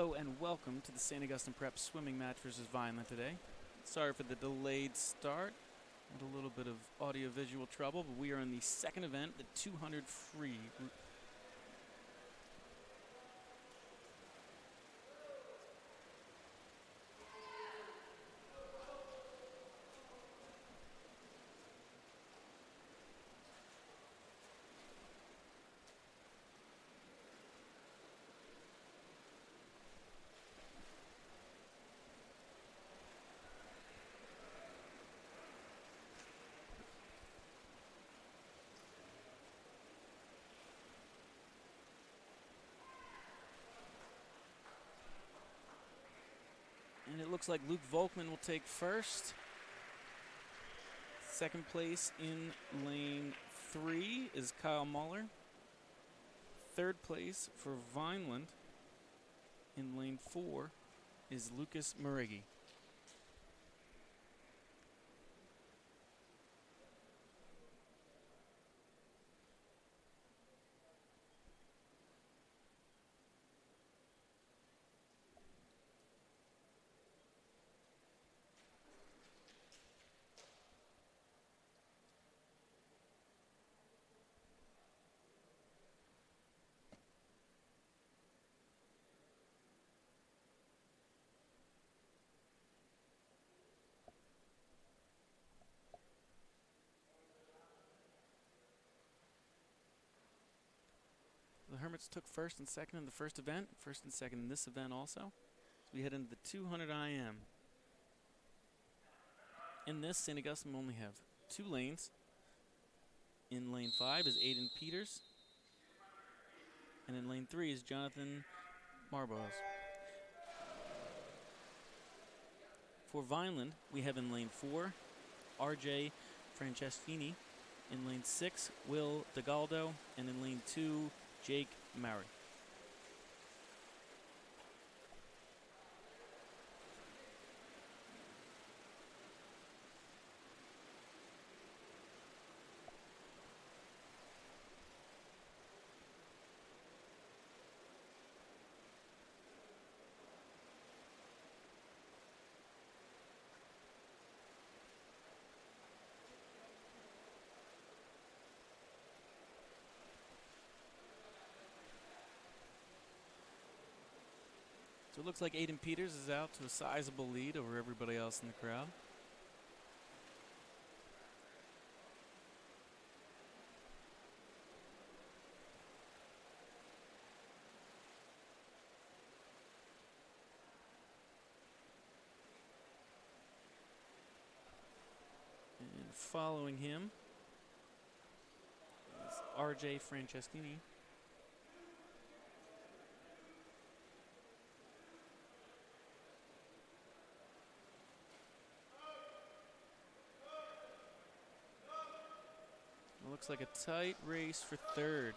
Hello and welcome to the St. Augustine Prep swimming match versus Vineland today. Sorry for the delayed start and a little bit of audio-visual trouble, but we are in the second event, the 200 free. And it looks like Luke Volkman will take first. Second place in lane 3 is Kyle Muller. Third place for Vineland in lane 4 is Lucas Marigi. The Hermits took first and second in the first event, first and second in this event also. So we head into the 200 IM. In this, St. Augustine will only have 2 lanes. In lane 5 is Aiden Peters. And in lane 3 is Jonathan Marbos. For Vineland, we have in lane 4, RJ Franceschini. In lane 6, Will DeGaldo. And in lane 2, Jake Murray. So it looks like Aiden Peters is out to a sizable lead over everybody else in the crowd. And following him is RJ Franceschini. It looks like a tight race for third.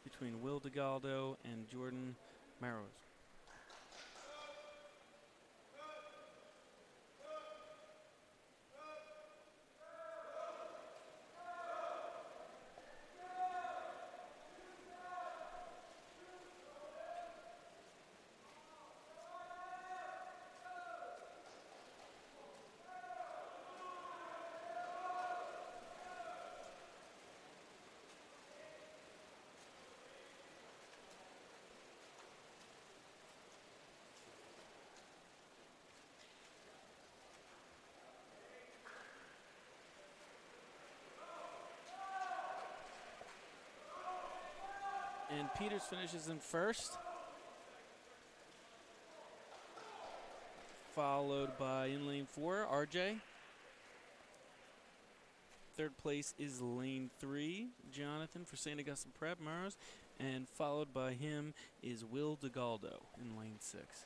Between Will DeGaldo and Jordan Maros. And Peters finishes in first, followed by in lane 4, RJ. Third place is lane 3, Jonathan for St. Augustine Prep, Maros, and followed by him is Will DeGaldo in lane 6.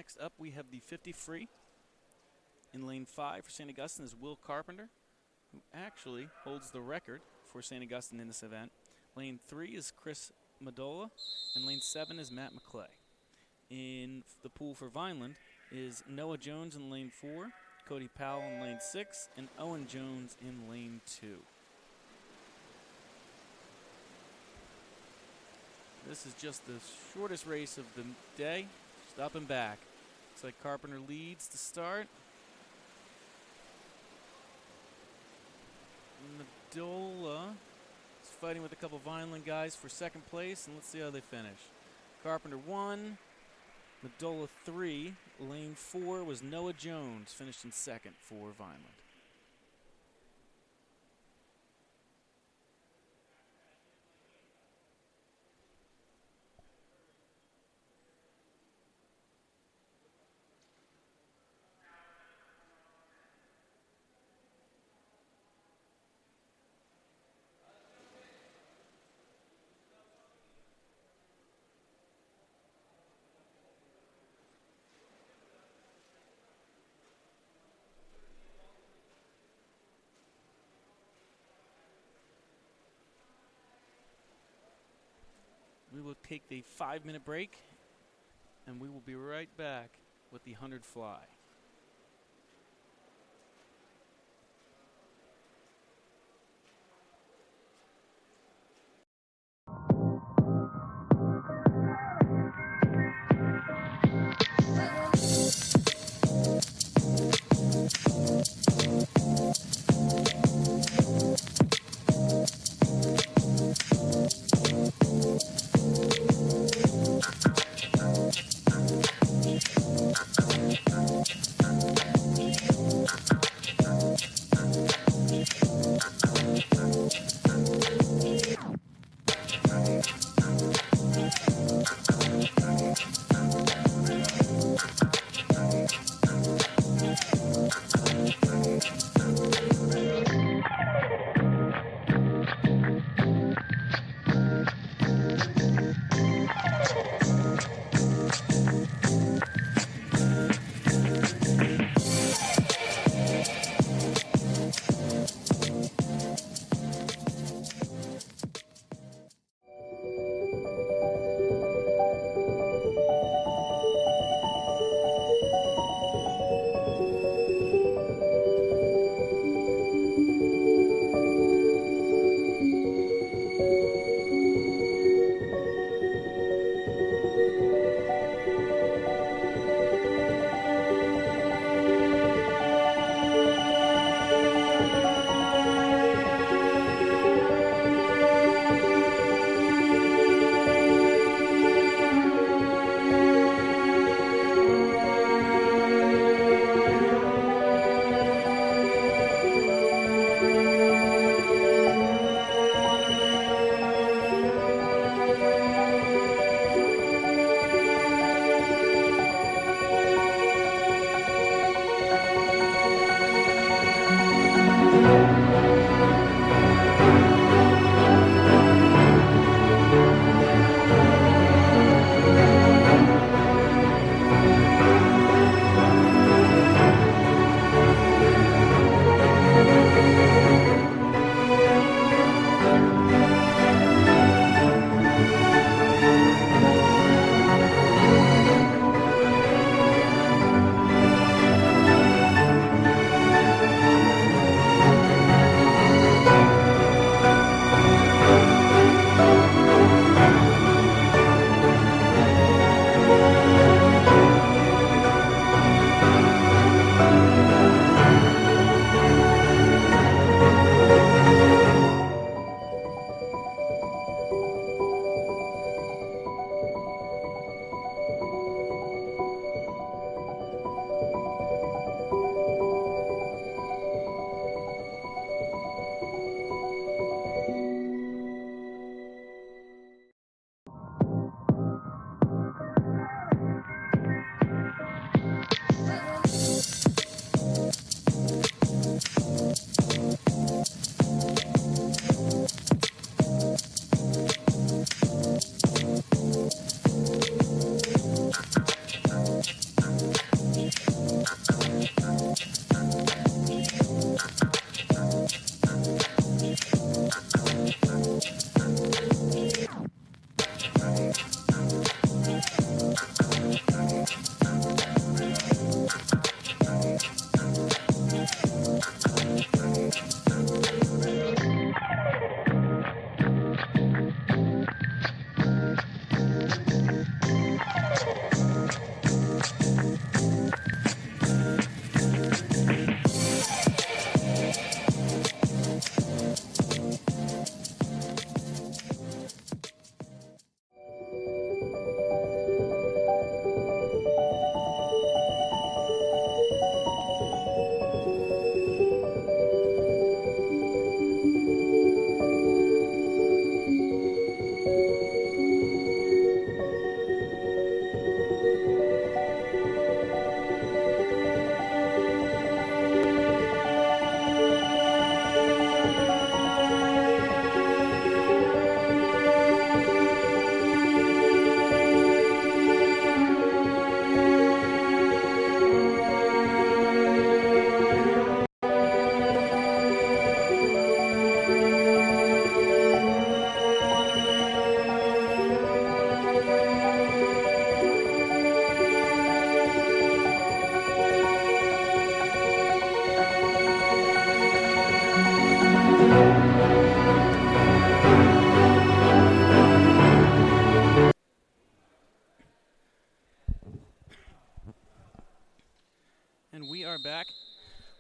Next up, we have the 50 free. In lane 5 for St. Augustine is Will Carpenter, who actually holds the record for St. Augustine in this event. Lane 3 is Chris Madola, and lane 7 is Matt McClay. In the pool for Vineland is Noah Jones in lane 4, Cody Powell in lane 6, and Owen Jones in lane 2. This is just the shortest race of the day, just up and back. Looks like Carpenter leads to start. Madola is fighting with a couple Vineland guys for second place, and let's see how they finish. Carpenter 1, Madola 3, lane 4 was Noah Jones, finished in second for Vineland. We will take the 5-minute break, and we will be right back with the 100 fly.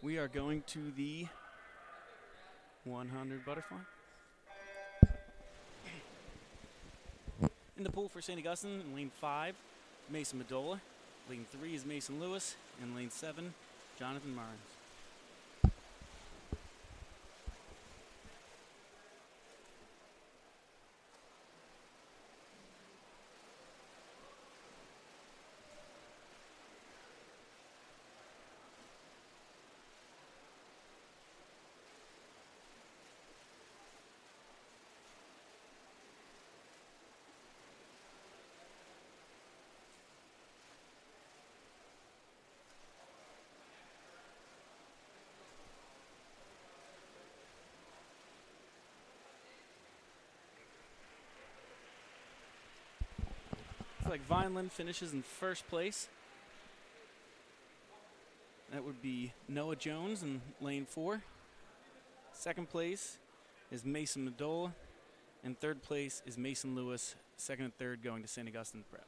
We are going to the 100 butterfly. In the pool for St. Augustine, in lane 5, Mason Medola. Lane 3 is Mason Lewis. And lane 7, Jonathan Marins. Looks like Vineland finishes in first place. That would be Noah Jones in lane 4. Second place is Mason Medola. And third place is Mason Lewis. Second and third going to St. Augustine Prep.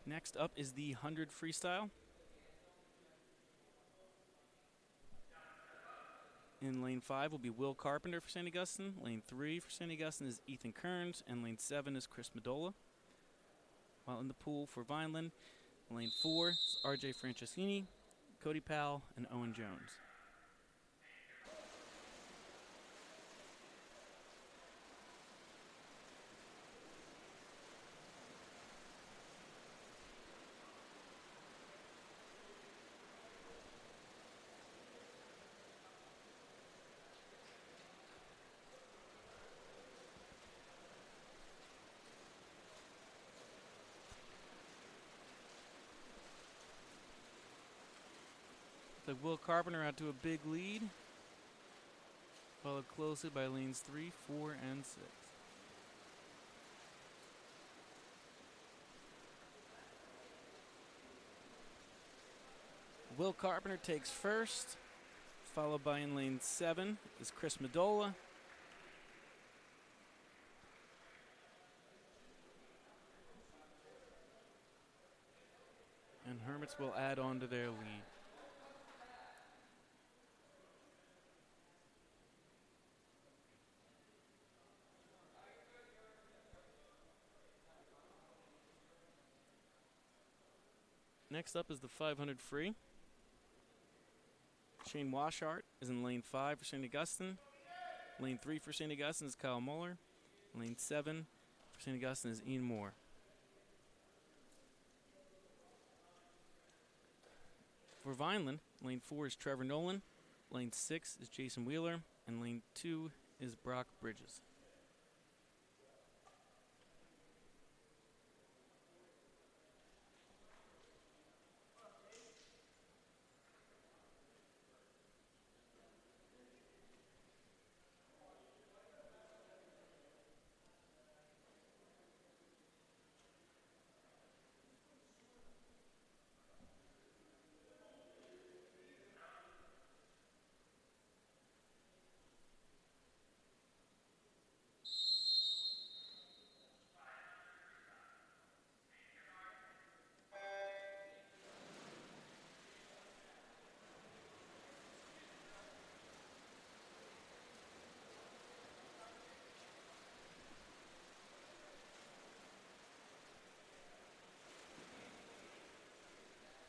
Next up is the 100 freestyle. In lane 5 will be Will Carpenter for St. Augustine. Lane 3 for St. Augustine is Ethan Kearns. And lane 7 is Chris Medola. While in the pool for Vineland, lane 4 is RJ Franceschini, Cody Powell, and Owen Jones. So Will Carpenter out to a big lead, followed closely by lanes 3, 4, and 6. Will Carpenter takes first, followed by in lane 7 is Chris Medola. And Hermits will add on to their lead. Next up is the 500 free. Shane Washart is in lane 5 for St. Augustine. Lane 3 for St. Augustine is Kyle Muller. Lane 7 for St. Augustine is Ian Moore. For Vineland, lane 4 is Trevor Nolan. Lane 6 is Jason Wheeler. And lane 2 is Brock Bridges.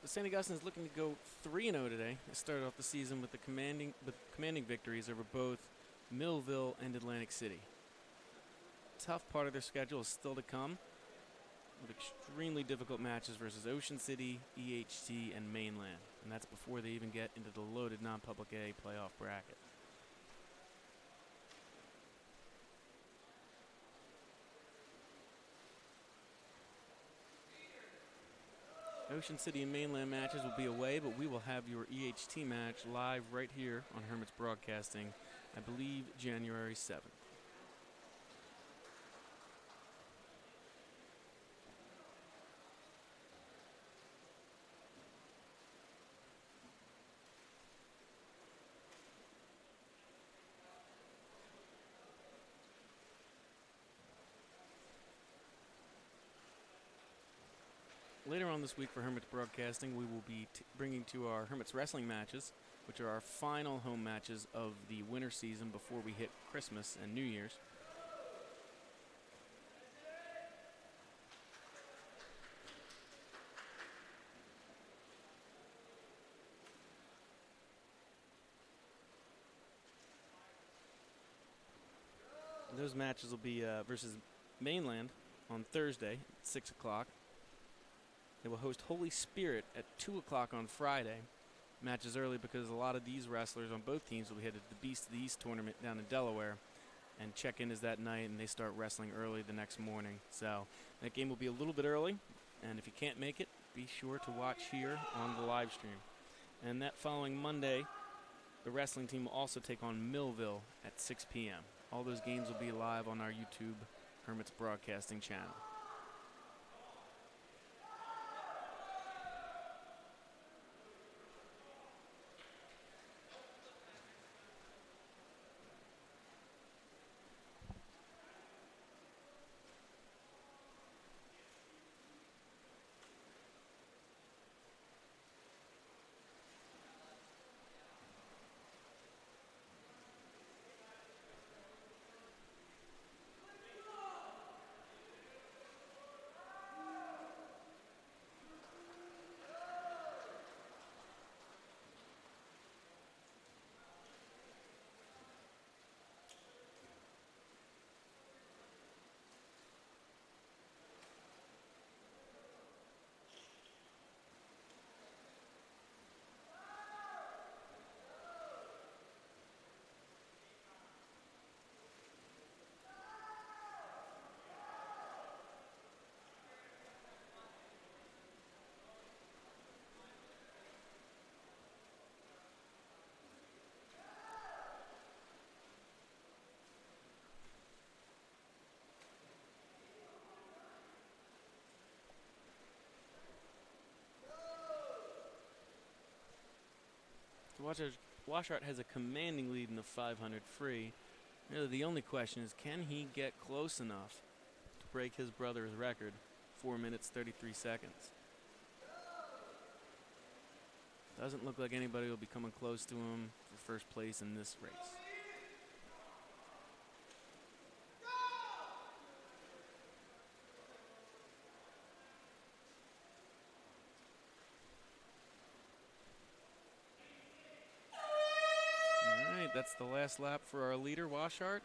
The St. Augustine is looking to go 3-0 today. They started off the season with commanding victories over both Millville and Atlantic City. Tough part of their schedule is still to come, with extremely difficult matches versus Ocean City, EHT, and Mainland. And that's before they even get into the loaded non-public A playoff bracket. Ocean City and Mainland matches will be away, but we will have your EHT match live right here on Hermits Broadcasting, I believe January 7th. Later on this week for Hermits Broadcasting, we will be bringing to our Hermits Wrestling matches, which are our final home matches of the winter season before we hit Christmas and New Year's. Those matches will be versus Mainland on Thursday at 6 o'clock. They will host Holy Spirit at 2 o'clock on Friday. Matches early because a lot of these wrestlers on both teams will be headed to the Beast of the East tournament down in Delaware. And check-in is that night, and they start wrestling early the next morning. So that game will be a little bit early. And if you can't make it, be sure to watch here on the live stream. And that following Monday, the wrestling team will also take on Millville at 6 p.m. All those games will be live on our YouTube Hermits Broadcasting channel. Washart has a commanding lead in the 500 free. Really, the only question is, can he get close enough to break his brother's record, 4 minutes, 33 seconds? Doesn't look like anybody will be coming close to him for first place in this race. That's the last lap for our leader, Washart.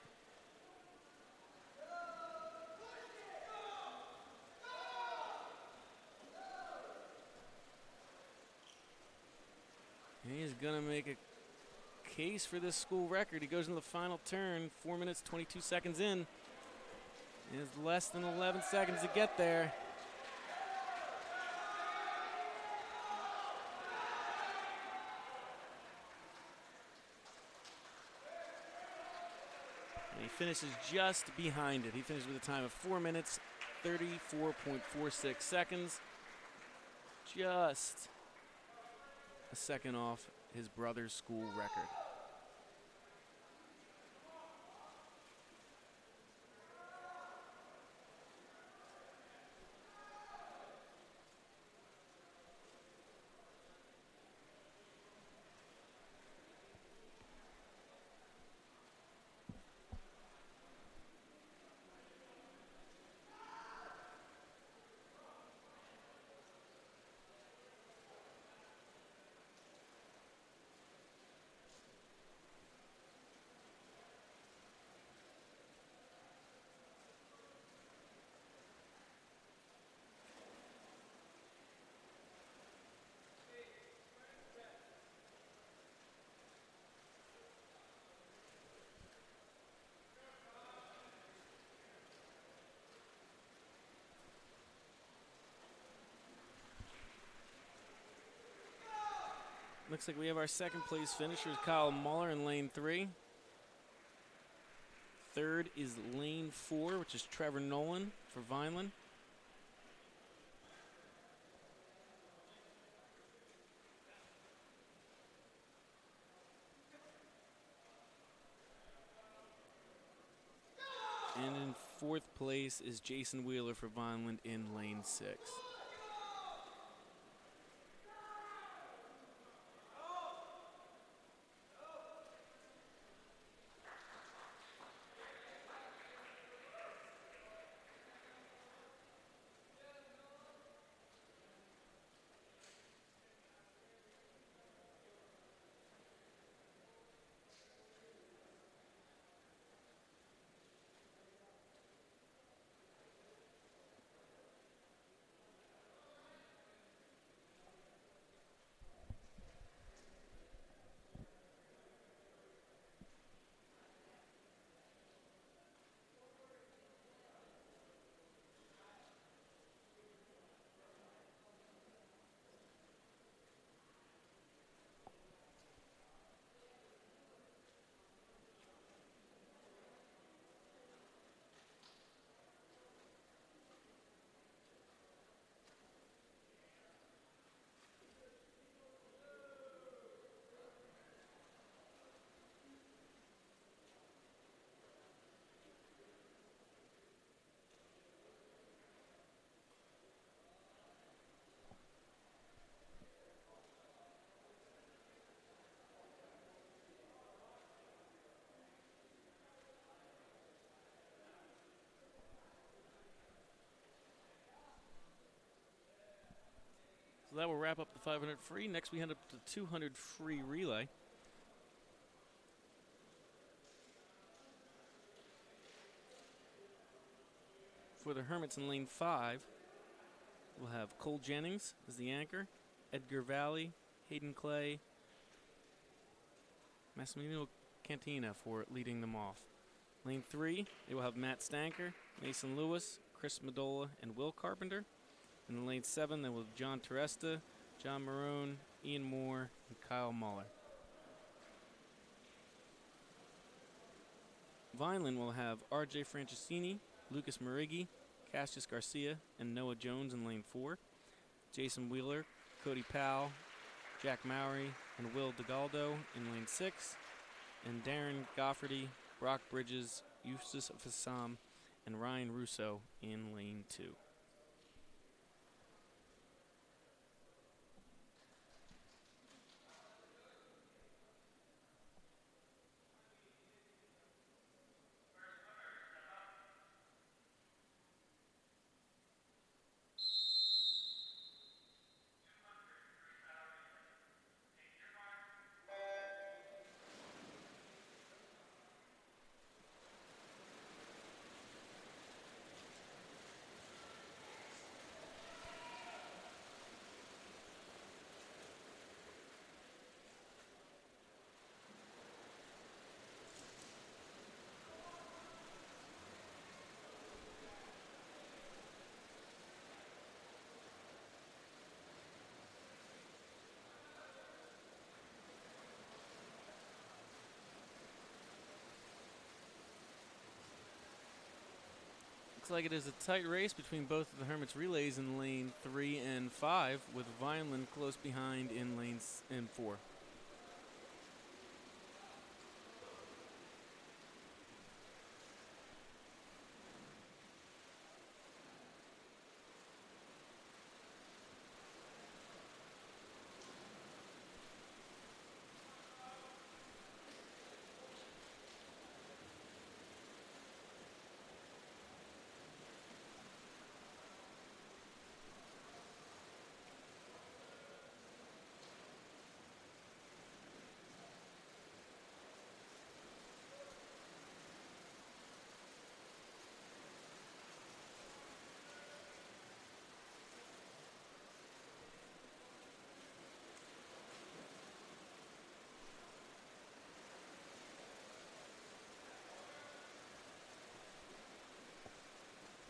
He's going to make a case for this school record. He goes into the final turn, 4 minutes, 22 seconds in. It is less than 11 seconds to get there. And he finishes just behind it. He finished with a time of 4 minutes, 34.46 seconds. Just a second off his brother's school record. Looks like we have our second place finisher, Kyle Muller in lane 3. Third is lane 4, which is Trevor Nolan for Vineland. And in fourth place is Jason Wheeler for Vineland in lane 6. So that will wrap up the 500 free. Next we head up to 200 free relay. For the Hermits in lane 5, we'll have Cole Jennings as the anchor, Edgar Valley, Hayden Clay, Massimiliano Cantina for leading them off. Lane 3, they will have Matt Stanker, Mason Lewis, Chris Medola, and Will Carpenter. In lane 7, they will have John Teresta, John Maroon, Ian Moore, and Kyle Muller. Vineland will have R.J. Franciscini, Lucas Marighi, Cassius Garcia, and Noah Jones in lane 4. Jason Wheeler, Cody Powell, Jack Mowry, and Will DeGaldo in lane 6. And Darren Gofferty, Brock Bridges, Eustace Fassam, and Ryan Russo in lane 2. Looks like it is a tight race between both of the Hermits relays in lane 3 and 5, with Vineland close behind in lanes 4.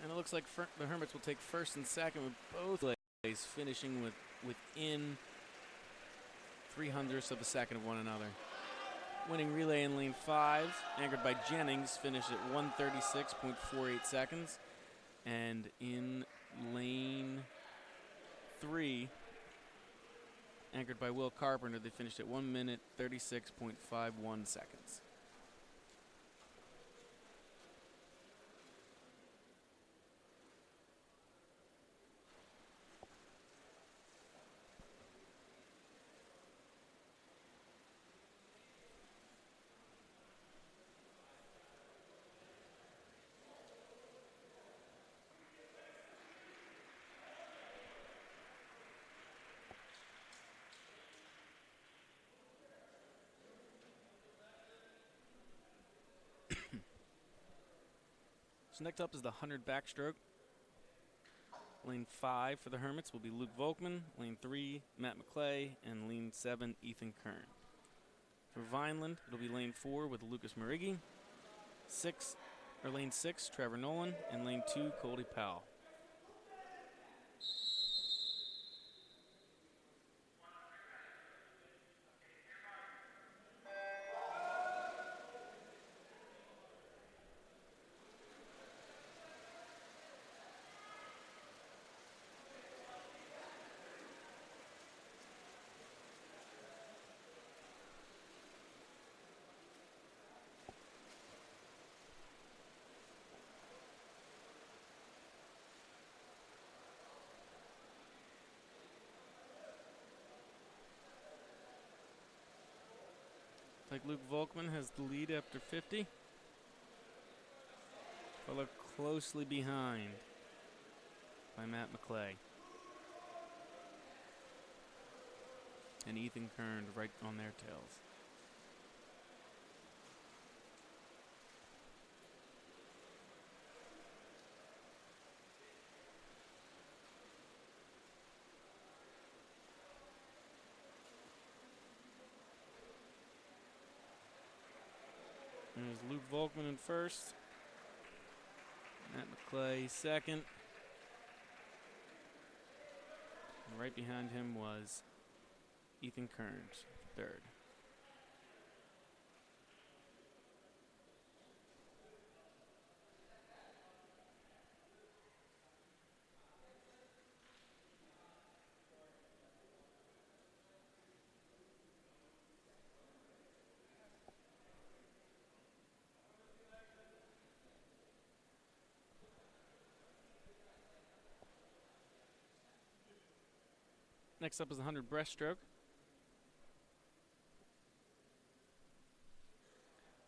And it looks like the Hermits will take first and second with both relays finishing within 0.03 of a second of one another. Winning relay in lane 5, anchored by Jennings, finished at 1:36.48 seconds. And in lane 3, anchored by Will Carpenter, they finished at 1 minute 36.51 seconds. So next up is the 100 backstroke. Lane 5 for the Hermits will be Luke Volkman. Lane 3, Matt McClay. And lane 7, Ethan Kern. For Vineland, it'll be lane 4 with Lucas Marighi. Lane 6, Trevor Nolan. And lane 2, Cody Powell. Like Luke Volkman has the lead after 50. Followed closely behind by Matt McClay. And Ethan Kern right on their tails. There's Luke Volkman in first. Matt McClay second. And right behind him was Ethan Kearns, third. Next up is the 100 breaststroke.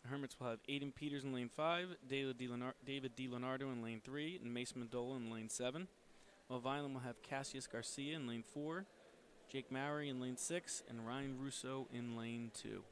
The Hermits will have Aiden Peters in lane 5, David DiLeonardo in lane 3, and Mason Mandola in lane 7. While Vineland will have Cassius Garcia in lane 4, Jake Mowry in lane 6, and Ryan Russo in lane 2.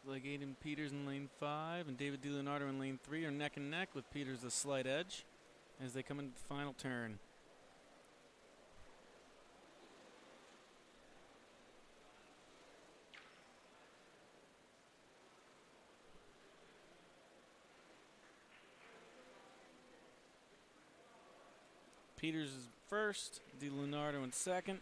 Like Aiden Peters in lane 5 and David DiLeonardo in lane 3 are neck and neck, with Peters a slight edge as they come into the final turn. Peters is first, DiLeonardo in second.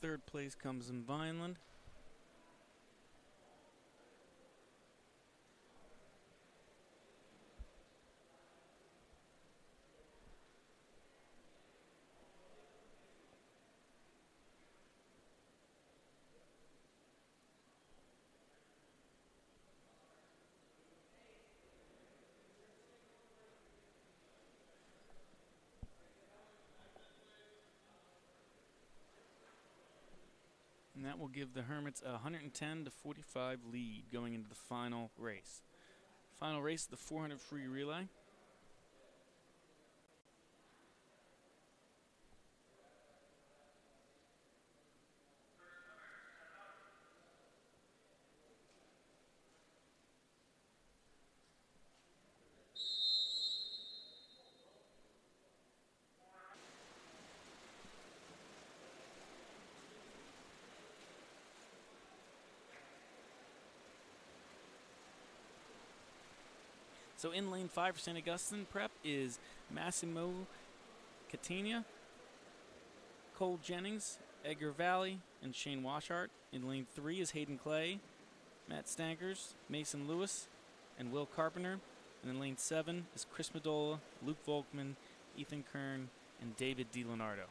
Third place comes in Vineland. And that will give the Hermits a 110 to 45 lead going into the final race. Final race is the 400 free relay. So in lane 5 for St. Augustine prep is Massimo Catania, Cole Jennings, Edgar Valley, and Shane Washart. In lane 3 is Hayden Clay, Matt Stankers, Mason Lewis, and Will Carpenter. And in lane 7 is Chris Medola, Luke Volkman, Ethan Kern, and David DiLeonardo.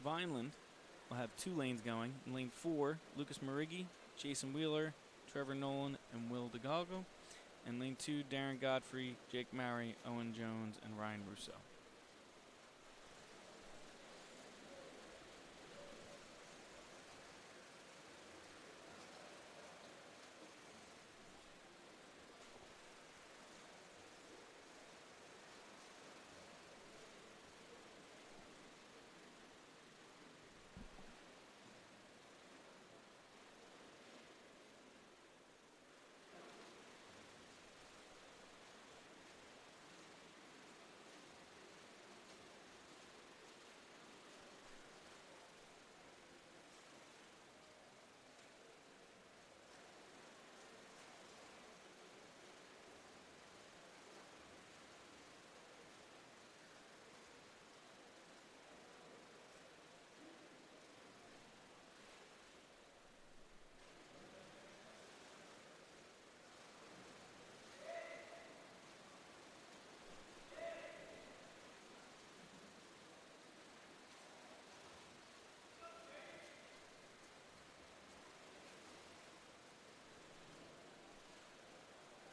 Vineland will have 2 lanes going. In lane 4, Lucas Marighi, Jason Wheeler, Trevor Nolan, and Will DeGalgo. And lane 2, Darren Godfrey, Jake Mowry, Owen Jones, and Ryan Russo.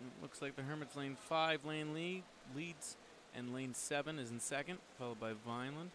It looks like the Hermits lane 5 leads, and lane 7 is in second, followed by Vineland.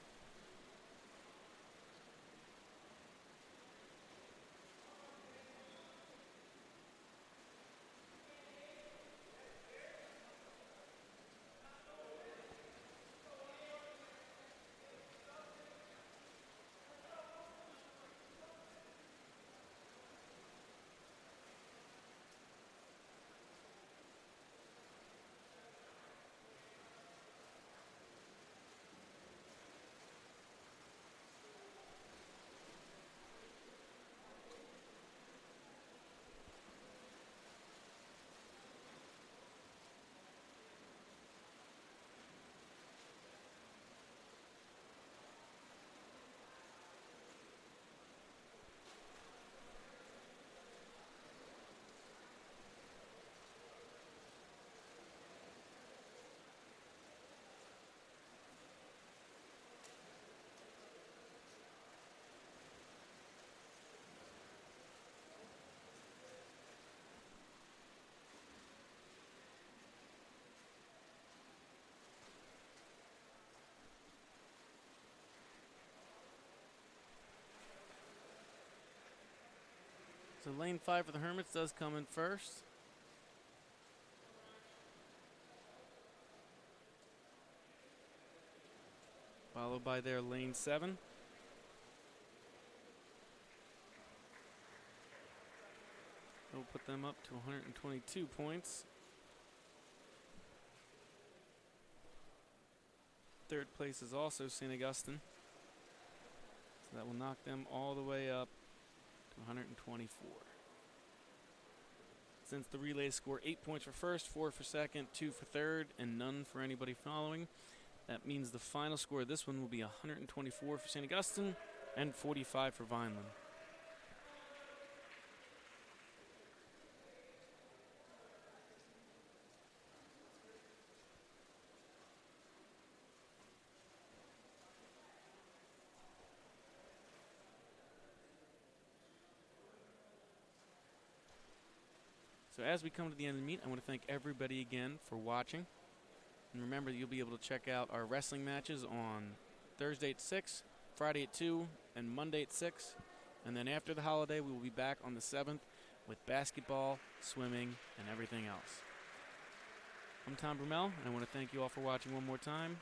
So lane 5 for the Hermits does come in first. Followed by their lane 7. It'll put them up to 122 points. Third place is also St. Augustine. So that will knock them all the way up to 124. Since the relays score 8 points for first, 4 for second, 2 for third, and none for anybody following, that means the final score of this one will be 124 for St. Augustine and 45 for Vineland. So as we come to the end of the meet, I want to thank everybody again for watching. And remember that you'll be able to check out our wrestling matches on Thursday at 6, Friday at 2, and Monday at 6. And then after the holiday, we will be back on the 7th with basketball, swimming, and everything else. I'm Tom Brumell, and I want to thank you all for watching one more time.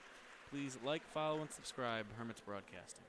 Please like, follow, and subscribe Hermits Broadcasting.